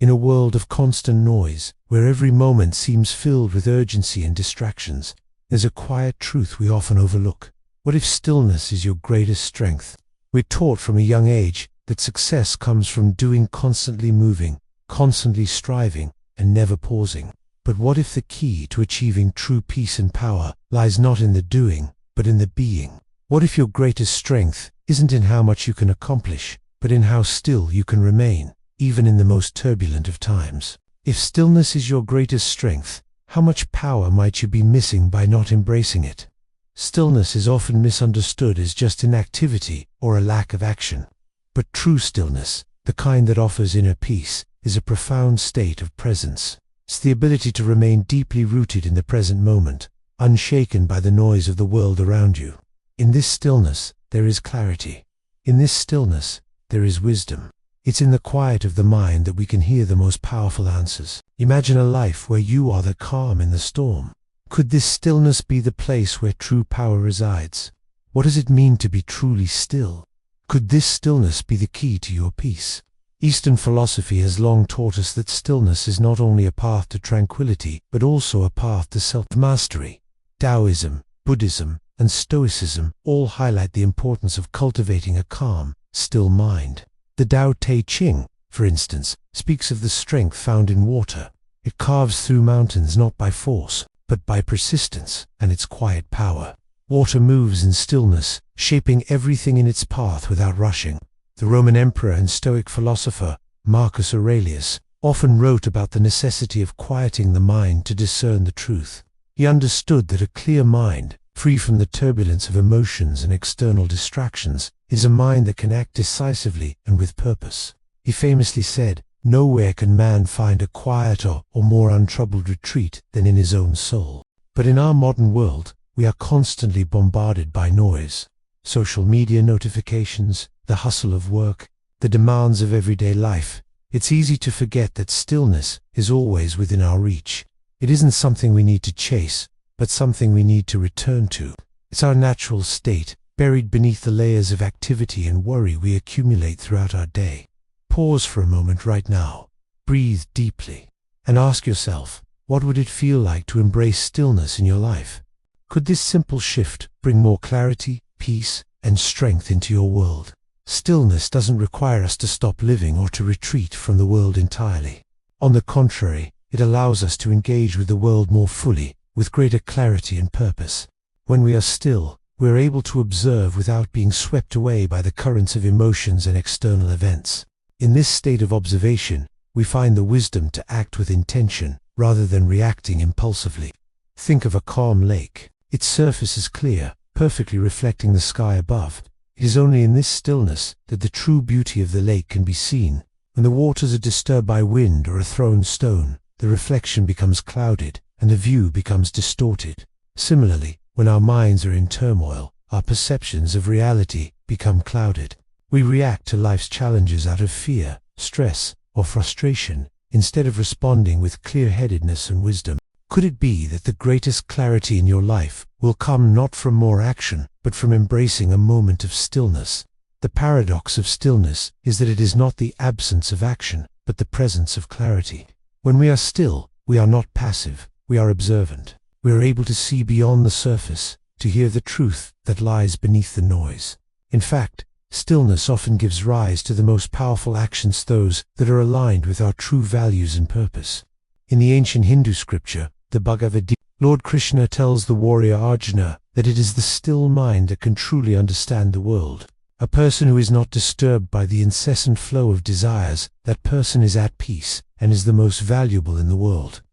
In a world of constant noise, where every moment seems filled with urgency and distractions, there's a quiet truth we often overlook. What if stillness is your greatest strength? We're taught from a young age that success comes from doing, constantly moving, constantly striving, and never pausing. But what if the key to achieving true peace and power lies not in the doing, but in the being? What if your greatest strength isn't in how much you can accomplish, but in how still you can remain, even in the most turbulent of times? If stillness is your greatest strength, how much power might you be missing by not embracing it? Stillness is often misunderstood as just inactivity or a lack of action. But true stillness, the kind that offers inner peace, is a profound state of presence. It's the ability to remain deeply rooted in the present moment, unshaken by the noise of the world around you. In this stillness, there is clarity. In this stillness, there is wisdom. It's in the quiet of the mind that we can hear the most powerful answers. Imagine a life where you are the calm in the storm. Could this stillness be the place where true power resides? What does it mean to be truly still? Could this stillness be the key to your peace? Eastern philosophy has long taught us that stillness is not only a path to tranquility, but also a path to self-mastery. Taoism, Buddhism, and Stoicism all highlight the importance of cultivating a calm, still mind. The Tao Te Ching, for instance, speaks of the strength found in water. It carves through mountains not by force, but by persistence and its quiet power. Water moves in stillness, shaping everything in its path without rushing. The Roman emperor and Stoic philosopher, Marcus Aurelius, often wrote about the necessity of quieting the mind to discern the truth. He understood that a clear mind, free from the turbulence of emotions and external distractions, is a mind that can act decisively and with purpose. He famously said, "Nowhere can man find a quieter or more untroubled retreat than in his own soul." But in our modern world, we are constantly bombarded by noise. Social media notifications, the hustle of work, the demands of everyday life. It's easy to forget that stillness is always within our reach. It isn't something we need to chase, but something we need to return to. It's our natural state, buried beneath the layers of activity and worry we accumulate throughout our day. Pause for a moment right now, breathe deeply, and ask yourself, what would it feel like to embrace stillness in your life? Could this simple shift bring more clarity, peace, and strength into your world? Stillness doesn't require us to stop living or to retreat from the world entirely. On the contrary, it allows us to engage with the world more fully, with greater clarity and purpose. When we are still, we are able to observe without being swept away by the currents of emotions and external events. In this state of observation, we find the wisdom to act with intention, rather than reacting impulsively. Think of a calm lake. Its surface is clear, perfectly reflecting the sky above. It is only in this stillness that the true beauty of the lake can be seen. When the waters are disturbed by wind or a thrown stone, the reflection becomes clouded, and the view becomes distorted. Similarly, when our minds are in turmoil, our perceptions of reality become clouded. We react to life's challenges out of fear, stress, or frustration, instead of responding with clear-headedness and wisdom. Could it be that the greatest clarity in your life will come not from more action, but from embracing a moment of stillness? The paradox of stillness is that it is not the absence of action, but the presence of clarity. When we are still, we are not passive, we are observant. We are able to see beyond the surface, to hear the truth that lies beneath the noise. In fact, stillness often gives rise to the most powerful actions, those that are aligned with our true values and purpose. In the ancient Hindu scripture, the Bhagavad Gita, Lord Krishna tells the warrior Arjuna that it is the still mind that can truly understand the world. A person who is not disturbed by the incessant flow of desires, that person is at peace and is the most valuable in the world.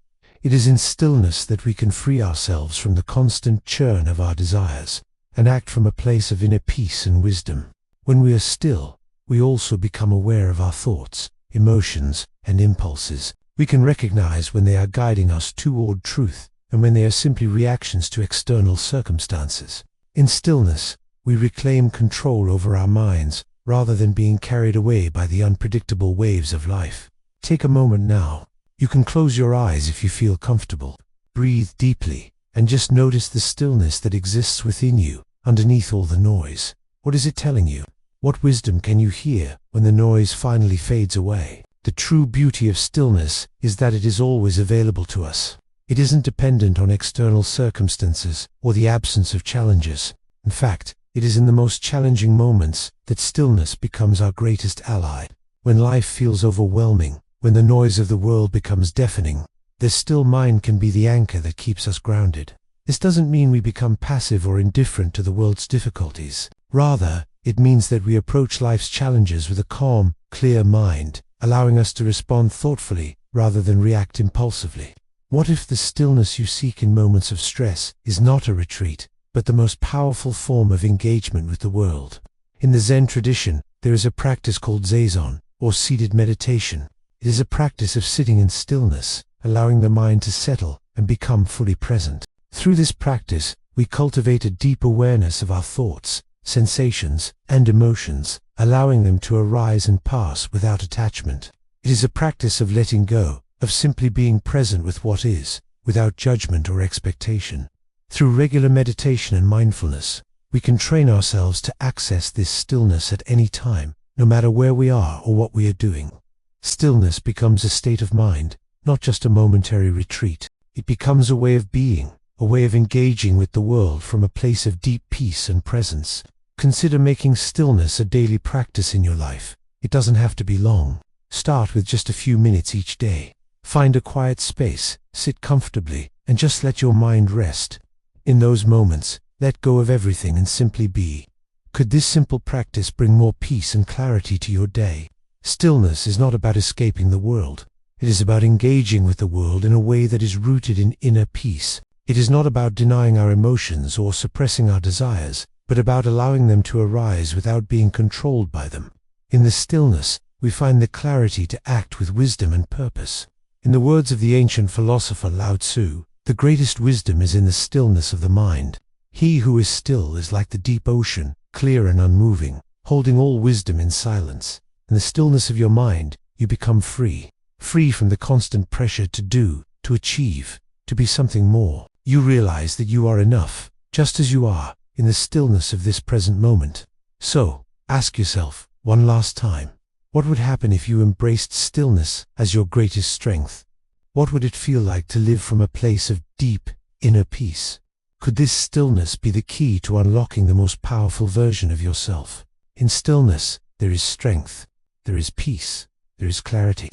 It is in stillness that we can free ourselves from the constant churn of our desires and act from a place of inner peace and wisdom. When we are still, we also become aware of our thoughts, emotions, and impulses. We can recognize when they are guiding us toward truth and when they are simply reactions to external circumstances. In stillness, we reclaim control over our minds rather than being carried away by the unpredictable waves of life. Take a moment now. You can close your eyes if you feel comfortable. Breathe deeply and just notice the stillness that exists within you, underneath all the noise. What is it telling you? What wisdom can you hear when the noise finally fades away? The true beauty of stillness is that it is always available to us. It isn't dependent on external circumstances or the absence of challenges. In fact, it is in the most challenging moments that stillness becomes our greatest ally. When life feels overwhelming, when the noise of the world becomes deafening, the still mind can be the anchor that keeps us grounded. This doesn't mean we become passive or indifferent to the world's difficulties. Rather, it means that we approach life's challenges with a calm, clear mind, allowing us to respond thoughtfully rather than react impulsively. What if the stillness you seek in moments of stress is not a retreat, but the most powerful form of engagement with the world? In the Zen tradition, there is a practice called zazen, or seated meditation. It is a practice of sitting in stillness, allowing the mind to settle and become fully present. Through this practice, we cultivate a deep awareness of our thoughts, sensations, and emotions, allowing them to arise and pass without attachment. It is a practice of letting go, of simply being present with what is, without judgment or expectation. Through regular meditation and mindfulness, we can train ourselves to access this stillness at any time, no matter where we are or what we are doing. Stillness becomes a state of mind, not just a momentary retreat. It becomes a way of being, a way of engaging with the world from a place of deep peace and presence. Consider making stillness a daily practice in your life. It doesn't have to be long. Start with just a few minutes each day. Find a quiet space, sit comfortably, and just let your mind rest. In those moments, let go of everything and simply be. Could this simple practice bring more peace and clarity to your day? Stillness is not about escaping the world. It is about engaging with the world in a way that is rooted in inner peace. It is not about denying our emotions or suppressing our desires, but about allowing them to arise without being controlled by them. In the stillness, we find the clarity to act with wisdom and purpose. In the words of the ancient philosopher Lao Tzu, the greatest wisdom is in the stillness of the mind. He who is still is like the deep ocean, clear and unmoving, holding all wisdom in silence. In the stillness of your mind, you become free. Free from the constant pressure to do, to achieve, to be something more. You realize that you are enough, just as you are, in the stillness of this present moment. So, ask yourself, one last time, what would happen if you embraced stillness as your greatest strength? What would it feel like to live from a place of deep, inner peace? Could this stillness be the key to unlocking the most powerful version of yourself? In stillness, there is strength, there is peace, there is clarity.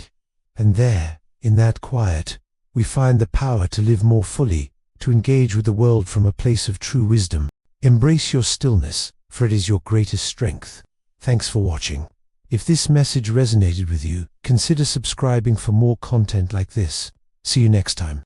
And there, in that quiet, we find the power to live more fully, to engage with the world from a place of true wisdom. Embrace your stillness, for it is your greatest strength. Thanks for watching. If this message resonated with you, consider subscribing for more content like this. See you next time.